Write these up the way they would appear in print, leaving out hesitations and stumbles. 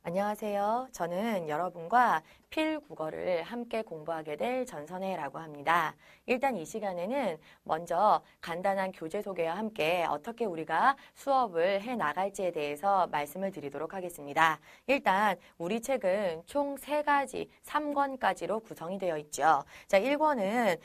안녕하세요. 저는 여러분과 필국어를 함께 공부하게 될 전선혜라고 합니다. 일단 이 시간에는 먼저 간단한 교재 소개와 함께 어떻게 우리가 수업을 해 나갈지에 대해서 말씀을 드리도록 하겠습니다. 일단 우리 책은 총 3가지, 3권까지로 구성이 되어 있죠. 자, 1권은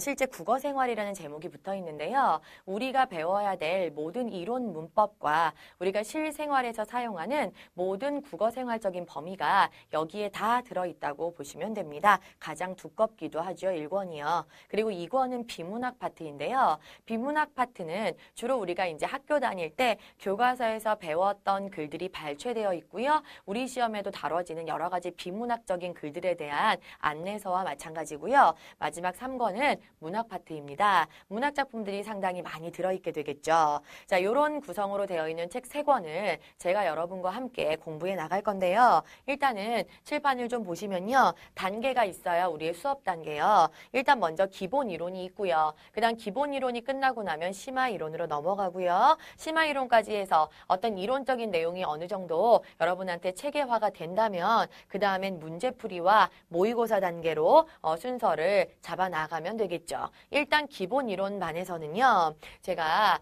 실제 국어생활이라는 제목이 붙어 있는데요. 우리가 배워야 될 모든 이론 문법과 우리가 실생활에서 사용하는 모든 국어생활적인 범위가 여기에 다 들어있다고 보시면 됩니다. 가장 두껍기도 하죠. 1권이요. 그리고 2권은 비문학 파트인데요. 비문학 파트는 주로 우리가 이제 학교 다닐 때 교과서에서 배웠던 글들이 발췌되어 있고요. 우리 시험에도 다뤄지는 여러 가지 비문학적인 글들에 대한 안내서와 마찬가지고요. 마지막 3권은 문학 파트입니다. 문학 작품들이 상당히 많이 들어있게 되겠죠. 자, 이런 구성으로 되어 있는 책 3권을 제가 여러분과 함께 공부해 나갈 건데요. 일단은 칠판을 좀 보시면요. 단계가 있어요. 우리의 수업 단계요. 일단 먼저 기본 이론이 있고요. 그 다음 기본 이론이 끝나고 나면 심화 이론으로 넘어가고요. 심화 이론까지 해서 어떤 이론적인 내용이 어느 정도 여러분한테 체계화가 된다면 그 다음엔 문제풀이와 모의고사 단계로 순서를 잡아 나가면 되겠죠. 일단 기본 이론반에서는요. 제가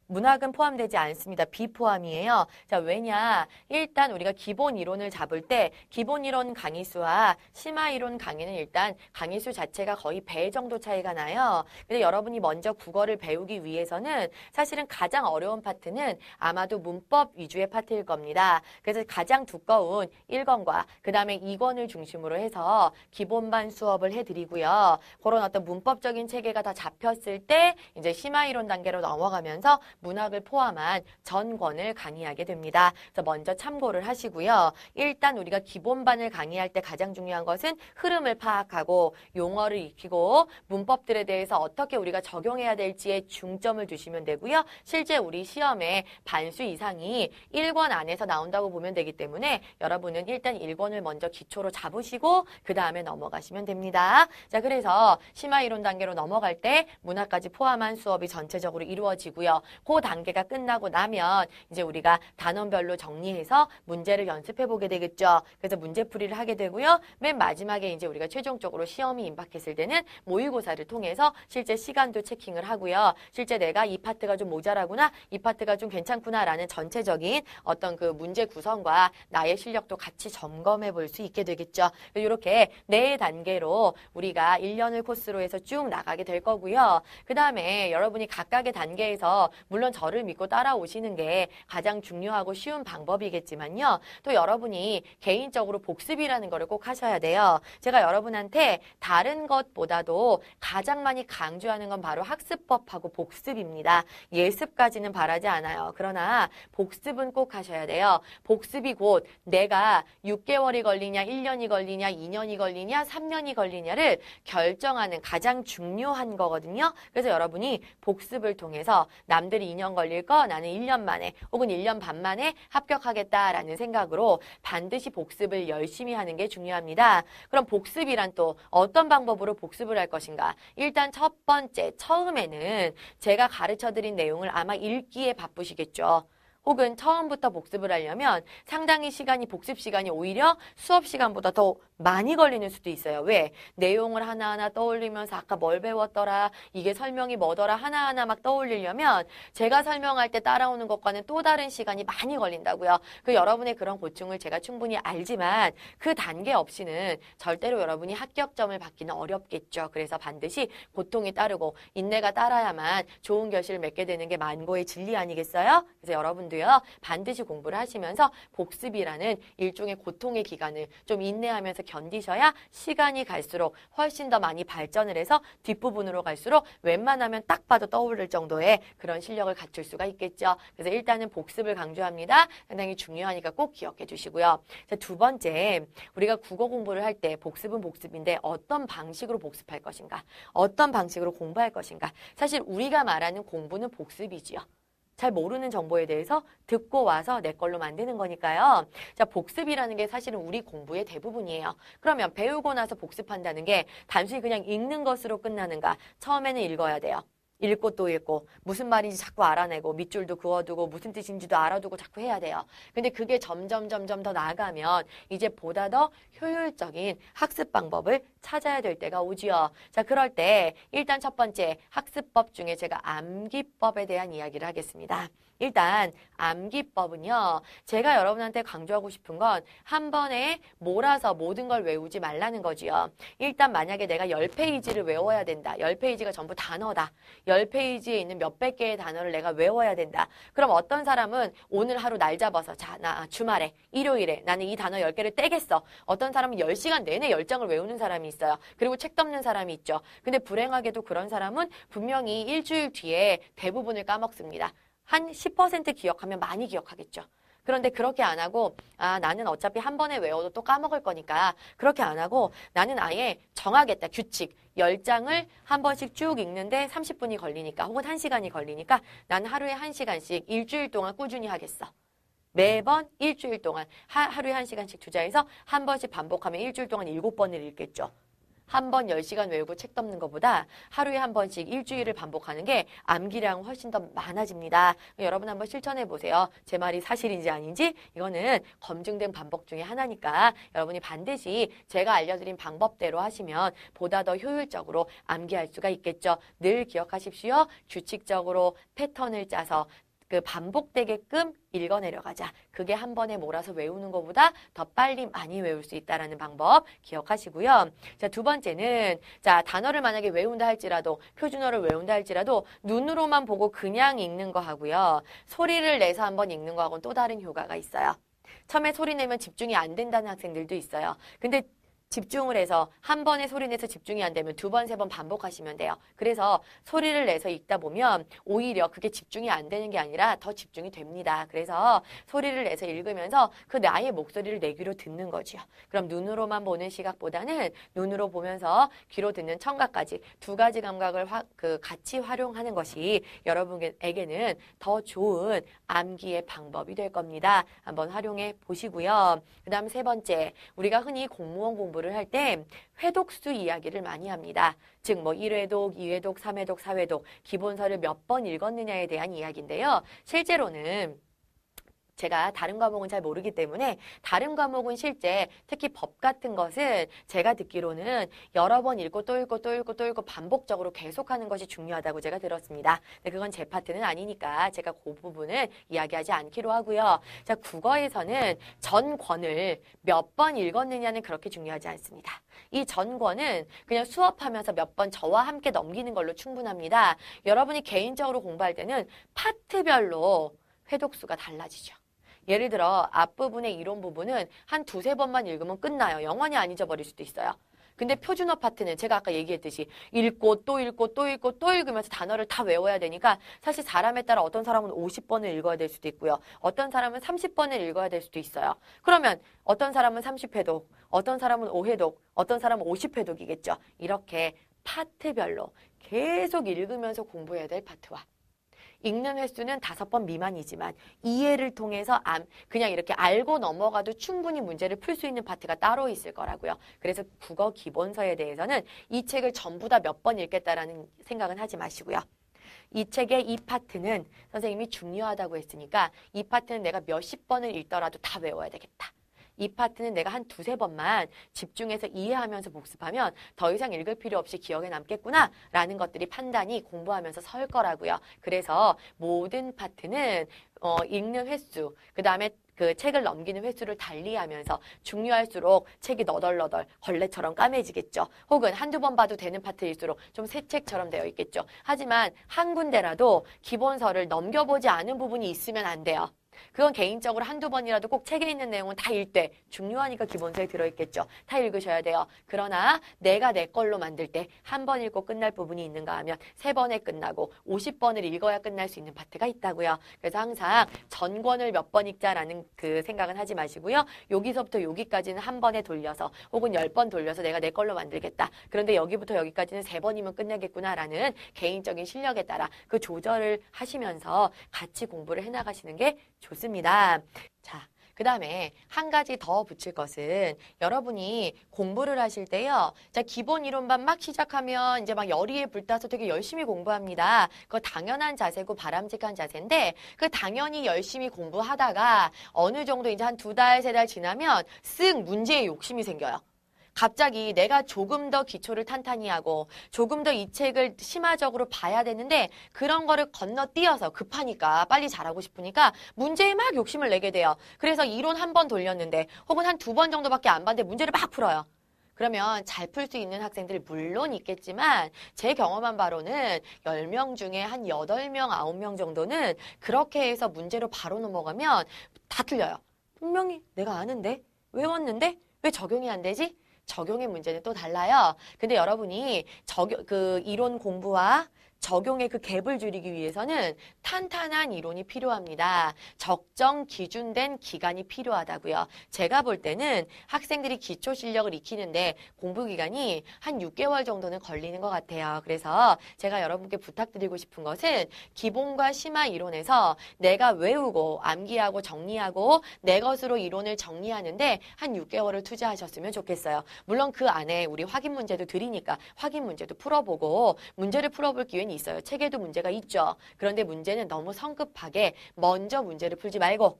문학은 포함되지 않습니다. 비포함이에요. 자, 왜냐? 일단 우리가 기본 이론을 잡을 때 기본 이론 강의 수와 심화 이론 강의는 일단 강의 수 자체가 거의 배 정도 차이가 나요. 근데 여러분이 먼저 국어를 배우기 위해서는 사실은 가장 어려운 파트는 아마도 문법 위주의 파트일 겁니다. 그래서 가장 두꺼운 1권과 그 다음에 2권을 중심으로 해서 기본반 수업을 해드리고요. 그런 어떤 문법적인 체계가 다 잡혔을 때 이제 심화 이론 단계로 넘어가면서 문학을 포함한 전권을 강의하게 됩니다. 그래서 먼저 참고를 하시고요. 일단 우리가 기본반을 강의할 때 가장 중요한 것은 흐름을 파악하고 용어를 익히고 문법들에 대해서 어떻게 우리가 적용해야 될지에 중점을 두시면 되고요. 실제 우리 시험에 반수 이상이 1권 안에서 나온다고 보면 되기 때문에 여러분은 일단 1권을 먼저 기초로 잡으시고 그 다음에 넘어가시면 됩니다. 자, 그래서 심화 이론 단계로 넘어갈 때 문학까지 포함한 수업이 전체적으로 이루어지고요. 그 단계가 끝나고 나면 이제 우리가 단원별로 정리해서 문제를 연습해 보게 되겠죠. 그래서 문제풀이를 하게 되고요. 맨 마지막에 이제 우리가 최종적으로 시험이 임박했을 때는 모의고사를 통해서 실제 시간도 체킹을 하고요. 실제 내가 이 파트가 좀 모자라구나, 이 파트가 좀 괜찮구나라는 전체적인 어떤 그 문제 구성과 나의 실력도 같이 점검해 볼 수 있게 되겠죠. 이렇게 4단계로 우리가 1년을 코스로 해서 쭉 나가게 될 거고요. 그 다음에 여러분이 각각의 단계에서 물론 저를 믿고 따라오시는 게 가장 중요하고 쉬운 방법이겠지만요. 또 여러분이 개인적으로 복습이라는 거를 꼭 하셔야 돼요. 제가 여러분한테 다른 것보다도 가장 많이 강조하는 건 바로 학습법하고 복습입니다. 예습까지는 바라지 않아요. 그러나 복습은 꼭 하셔야 돼요. 복습이 곧 내가 6개월이 걸리냐, 1년이 걸리냐, 2년이 걸리냐, 3년이 걸리냐를 결정하는 가장 중요한 거거든요. 그래서 여러분이 복습을 통해서 남들이 2년 걸릴 거 나는 1년 만에 혹은 1년 반 만에 합격하겠다라는 생각으로 반드시 복습을 열심히 하는 게 중요합니다. 그럼 복습이란 또 어떤 방법으로 복습을 할 것인가? 일단 첫 번째, 처음에는 제가 가르쳐드린 내용을 아마 읽기에 바쁘시겠죠. 혹은 처음부터 복습을 하려면 상당히 복습 시간이 오히려 수업 시간보다 더 많이 걸리는 수도 있어요. 왜? 내용을 하나하나 떠올리면서 아까 뭘 배웠더라, 이게 설명이 뭐더라 하나하나 막 떠올리려면 제가 설명할 때 따라오는 것과는 또 다른 시간이 많이 걸린다고요. 여러분의 그런 고충을 제가 충분히 알지만 그 단계 없이는 절대로 여러분이 합격점을 받기는 어렵겠죠. 그래서 반드시 고통이 따르고 인내가 따라야만 좋은 결실을 맺게 되는 게 만고의 진리 아니겠어요? 그래서 여러분들 반드시 공부를 하시면서 복습이라는 일종의 고통의 기간을 좀 인내하면서 견디셔야 시간이 갈수록 훨씬 더 많이 발전을 해서 뒷부분으로 갈수록 웬만하면 딱 봐도 떠오를 정도의 그런 실력을 갖출 수가 있겠죠. 그래서 일단은 복습을 강조합니다. 상당히 중요하니까 꼭 기억해 주시고요. 자, 두 번째, 우리가 국어 공부를 할 때 복습은 복습인데 어떤 방식으로 복습할 것인가? 어떤 방식으로 공부할 것인가? 사실 우리가 말하는 공부는 복습이지요. 잘 모르는 정보에 대해서 듣고 와서 내 걸로 만드는 거니까요. 자, 복습이라는 게 사실은 우리 공부의 대부분이에요. 그러면 배우고 나서 복습한다는 게 단순히 그냥 읽는 것으로 끝나는가? 처음에는 읽어야 돼요. 읽고 또 읽고 무슨 말인지 자꾸 알아내고 밑줄도 그어두고 무슨 뜻인지도 알아두고 자꾸 해야 돼요. 근데 그게 점점 더 나아가면 이제 보다 더 효율적인 학습 방법을 찾아야 될 때가 오지요. 자, 그럴 때 일단 첫 번째 학습법 중에 제가 암기법에 대한 이야기를 하겠습니다. 일단 암기법은요. 제가 여러분한테 강조하고 싶은 건 한 번에 몰아서 모든 걸 외우지 말라는 거지요. 일단 만약에 내가 10페이지를 외워야 된다. 10페이지가 전부 단어다. 10페이지에 있는 몇백 개의 단어를 내가 외워야 된다. 그럼 어떤 사람은 오늘 하루 날 잡아서 자, 나 주말에 일요일에 나는 이 단어 10개를 떼겠어. 어떤 사람은 10시간 내내 10장을 외우는 사람이 있어요. 그리고 책 덮는 사람이 있죠. 근데 불행하게도 그런 사람은 분명히 일주일 뒤에 대부분을 까먹습니다. 한 10% 기억하면 많이 기억하겠죠. 그런데 그렇게 안 하고 나는 어차피 한 번에 외워도 또 까먹을 거니까 그렇게 안 하고 나는 아예 정하겠다. 규칙. 10장을 한 번씩 쭉 읽는데 30분이 걸리니까 혹은 1시간이 걸리니까 나는 하루에 1시간씩 일주일 동안 꾸준히 하겠어. 매번 일주일 동안 하루에 1시간씩 투자해서 한 번씩 반복하면 일주일 동안 7번을 읽겠죠. 한 번 10시간 외우고 책 덮는 것보다 하루에 한 번씩 일주일을 반복하는 게 암기량은 훨씬 더 많아집니다. 여러분 한번 실천해 보세요. 제 말이 사실인지 아닌지 이거는 검증된 방법 중에 하나니까 여러분이 반드시 제가 알려드린 방법대로 하시면 보다 더 효율적으로 암기할 수가 있겠죠. 늘 기억하십시오. 규칙적으로 패턴을 짜서 그 반복되게끔 읽어내려가자. 그게 한 번에 몰아서 외우는 것보다 더 빨리 많이 외울 수 있다는 방법 기억하시고요. 자, 두 번째는 자, 단어를 만약에 외운다 할지라도 표준어를 외운다 할지라도 눈으로만 보고 그냥 읽는 거 하고요. 소리를 내서 한번 읽는 거하고는 또 다른 효과가 있어요. 처음에 소리 내면 집중이 안 된다는 학생들도 있어요. 근데 집중을 해서 한 번에 소리 내서 집중이 안 되면 2번, 3번 반복하시면 돼요. 그래서 소리를 내서 읽다 보면 오히려 그게 집중이 안 되는 게 아니라 더 집중이 됩니다. 그래서 소리를 내서 읽으면서 그 나의 목소리를 내 귀로 듣는 거죠. 그럼 눈으로만 보는 시각보다는 눈으로 보면서 귀로 듣는 청각까지 두 가지 감각을 같이 활용하는 것이 여러분에게는 더 좋은 암기의 방법이 될 겁니다. 한번 활용해 보시고요. 그 다음 세 번째, 우리가 흔히 공무원 공부를 할 때 회독수 이야기를 많이 합니다. 즉 뭐 1회독, 2회독, 3회독, 4회독 기본서를 몇 번 읽었느냐에 대한 이야기인데요. 실제로는 제가 다른 과목은 잘 모르기 때문에 다른 과목은 실제 특히 법 같은 것은 제가 듣기로는 여러 번 읽고 또 읽고 또 읽고 또 읽고 반복적으로 계속하는 것이 중요하다고 제가 들었습니다. 근데 그건 제 파트는 아니니까 제가 그 부분을 이야기하지 않기로 하고요. 자, 국어에서는 전권을 몇 번 읽었느냐는 그렇게 중요하지 않습니다. 이 전권은 그냥 수업하면서 몇 번 저와 함께 넘기는 걸로 충분합니다. 여러분이 개인적으로 공부할 때는 파트별로 회독수가 달라지죠. 예를 들어 앞부분의 이론 부분은 한 2-3번만 읽으면 끝나요. 영원히 안 잊어버릴 수도 있어요. 근데 표준어 파트는 제가 아까 얘기했듯이 읽고 또 읽고 또 읽고 또 읽으면서 단어를 다 외워야 되니까 사실 사람에 따라 어떤 사람은 50번을 읽어야 될 수도 있고요. 어떤 사람은 30번을 읽어야 될 수도 있어요. 그러면 어떤 사람은 30회독, 어떤 사람은 5회독, 어떤 사람은 50회독이겠죠. 이렇게 파트별로 계속 읽으면서 공부해야 될 파트와 읽는 횟수는 5번 미만이지만 이해를 통해서 그냥 이렇게 알고 넘어가도 충분히 문제를 풀 수 있는 파트가 따로 있을 거라고요. 그래서 국어 기본서에 대해서는 이 책을 전부 다 몇 번 읽겠다라는 생각은 하지 마시고요. 이 책의 이 파트는 선생님이 중요하다고 했으니까 이 파트는 내가 몇십 번을 읽더라도 다 외워야 되겠다. 이 파트는 내가 한 2-3번만 집중해서 이해하면서 복습하면 더 이상 읽을 필요 없이 기억에 남겠구나 라는 것들이 판단이 공부하면서 설 거라고요. 그래서 모든 파트는 읽는 횟수, 그 다음에 그 책을 넘기는 횟수를 달리하면서 중요할수록 책이 너덜너덜 걸레처럼 까매지겠죠. 혹은 1-2번 봐도 되는 파트일수록 좀 새 책처럼 되어 있겠죠. 하지만 한 군데라도 기본서를 넘겨보지 않은 부분이 있으면 안 돼요. 그건 개인적으로 1-2번이라도 꼭 책에 있는 내용은 다 읽되 중요하니까 기본서에 들어있겠죠. 다 읽으셔야 돼요. 그러나 내가 내 걸로 만들 때 한 번 읽고 끝날 부분이 있는가 하면 3번에 끝나고 50번을 읽어야 끝날 수 있는 파트가 있다고요. 그래서 항상 전권을 몇 번 읽자라는 그 생각은 하지 마시고요. 여기서부터 여기까지는 한 번에 돌려서 혹은 10번 돌려서 내가 내 걸로 만들겠다. 그런데 여기부터 여기까지는 3번이면 끝나겠구나라는 개인적인 실력에 따라 그 조절을 하시면서 같이 공부를 해나가시는 게 좋습니다. 자, 그 다음에 한 가지 더 붙일 것은 여러분이 공부를 하실 때요. 자, 기본 이론반 막 시작하면 이제 막 열의에 불타서 되게 열심히 공부합니다. 그거 당연한 자세고 바람직한 자세인데 그 당연히 열심히 공부하다가 어느 정도 이제 한 2달, 3달 지나면 쓱 문제에 욕심이 생겨요. 갑자기 내가 조금 더 기초를 탄탄히 하고 조금 더 이 책을 심화적으로 봐야 되는데 그런 거를 건너뛰어서 급하니까 빨리 잘하고 싶으니까 문제에 막 욕심을 내게 돼요. 그래서 이론 한 번 돌렸는데 혹은 한 2번 정도밖에 안 봤는데 문제를 막 풀어요. 그러면 잘 풀 수 있는 학생들이 물론 있겠지만 제 경험한 바로는 10명 중에 한 8명, 9명 정도는 그렇게 해서 문제로 바로 넘어가면 다 틀려요. 분명히 내가 아는데? 외웠는데? 왜 적용이 안 되지? 적용의 문제는 또 달라요. 근데 여러분이 이론 공부와 적용의 그 갭을 줄이기 위해서는 탄탄한 이론이 필요합니다. 적정 기준된 기간이 필요하다고요. 제가 볼 때는 학생들이 기초 실력을 익히는데 공부 기간이 한 6개월 정도는 걸리는 것 같아요. 그래서 제가 여러분께 부탁드리고 싶은 것은 기본과 심화 이론에서 내가 외우고 암기하고 정리하고 내 것으로 이론을 정리하는데 한 6개월을 투자하셨으면 좋겠어요. 물론 그 안에 우리 확인 문제도 드리니까 확인 문제도 풀어보고 문제를 풀어볼 기회는 있어요. 책에도 문제가 있죠. 그런데 문제는 너무 성급하게 먼저 문제를 풀지 말고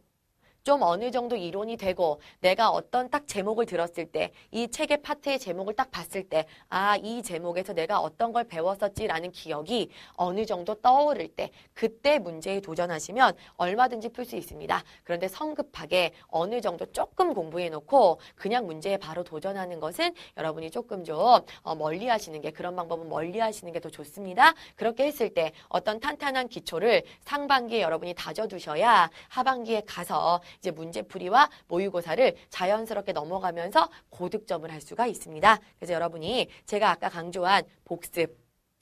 좀 어느 정도 이론이 되고 내가 어떤 딱 제목을 들었을 때 이 책의 파트의 제목을 딱 봤을 때 아, 이 제목에서 내가 어떤 걸 배웠었지라는 기억이 어느 정도 떠오를 때 그때 문제에 도전하시면 얼마든지 풀 수 있습니다. 그런데 성급하게 어느 정도 조금 공부해 놓고 그냥 문제에 바로 도전하는 것은 여러분이 조금 좀 멀리 하시는 게 그런 방법은 멀리 하시는 게 더 좋습니다. 그렇게 했을 때 어떤 탄탄한 기초를 상반기에 여러분이 다져두셔야 하반기에 가서 이제 문제풀이와 모의고사를 자연스럽게 넘어가면서 고득점을 할 수가 있습니다. 그래서 여러분이 제가 아까 강조한 복습,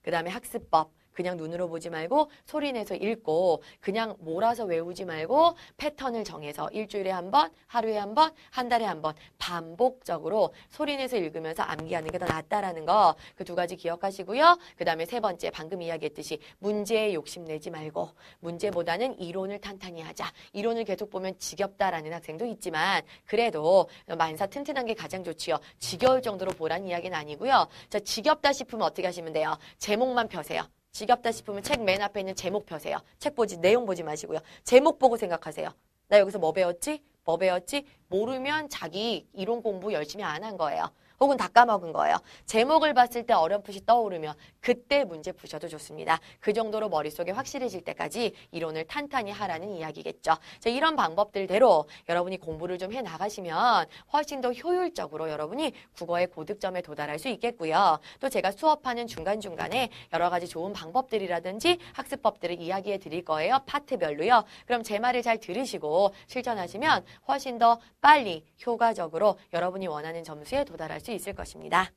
그 다음에 학습법, 그냥 눈으로 보지 말고 소리내서 읽고 그냥 몰아서 외우지 말고 패턴을 정해서 일주일에 한 번, 하루에 한 번, 한 달에 한 번 반복적으로 소리내서 읽으면서 암기하는 게 더 낫다라는 거 그 2가지 기억하시고요. 그 다음에 3번째 방금 이야기했듯이 문제에 욕심내지 말고 문제보다는 이론을 탄탄히 하자. 이론을 계속 보면 지겹다라는 학생도 있지만 그래도 만사 튼튼한 게 가장 좋지요. 지겨울 정도로 보라는 이야기는 아니고요. 자, 지겹다 싶으면 어떻게 하시면 돼요? 제목만 펴세요. 지겹다 싶으면 책 맨 앞에 있는 제목 펴세요. 책 보지, 내용 보지 마시고요. 제목 보고 생각하세요. 나 여기서 뭐 배웠지? 뭐 배웠지? 모르면 자기 이론 공부 열심히 안 한 거예요. 혹은 다 까먹은 거예요. 제목을 봤을 때 어렴풋이 떠오르면 그때 문제 푸셔도 좋습니다. 그 정도로 머릿속에 확실해질 때까지 이론을 탄탄히 하라는 이야기겠죠. 자, 이런 방법들대로 여러분이 공부를 좀 해나가시면 훨씬 더 효율적으로 여러분이 국어의 고득점에 도달할 수 있겠고요. 또 제가 수업하는 중간중간에 여러 가지 좋은 방법들이라든지 학습법들을 이야기해 드릴 거예요. 파트별로요. 그럼 제 말을 잘 들으시고 실천하시면 훨씬 더 빨리 효과적으로 여러분이 원하는 점수에 도달할 수 있을 것입니다.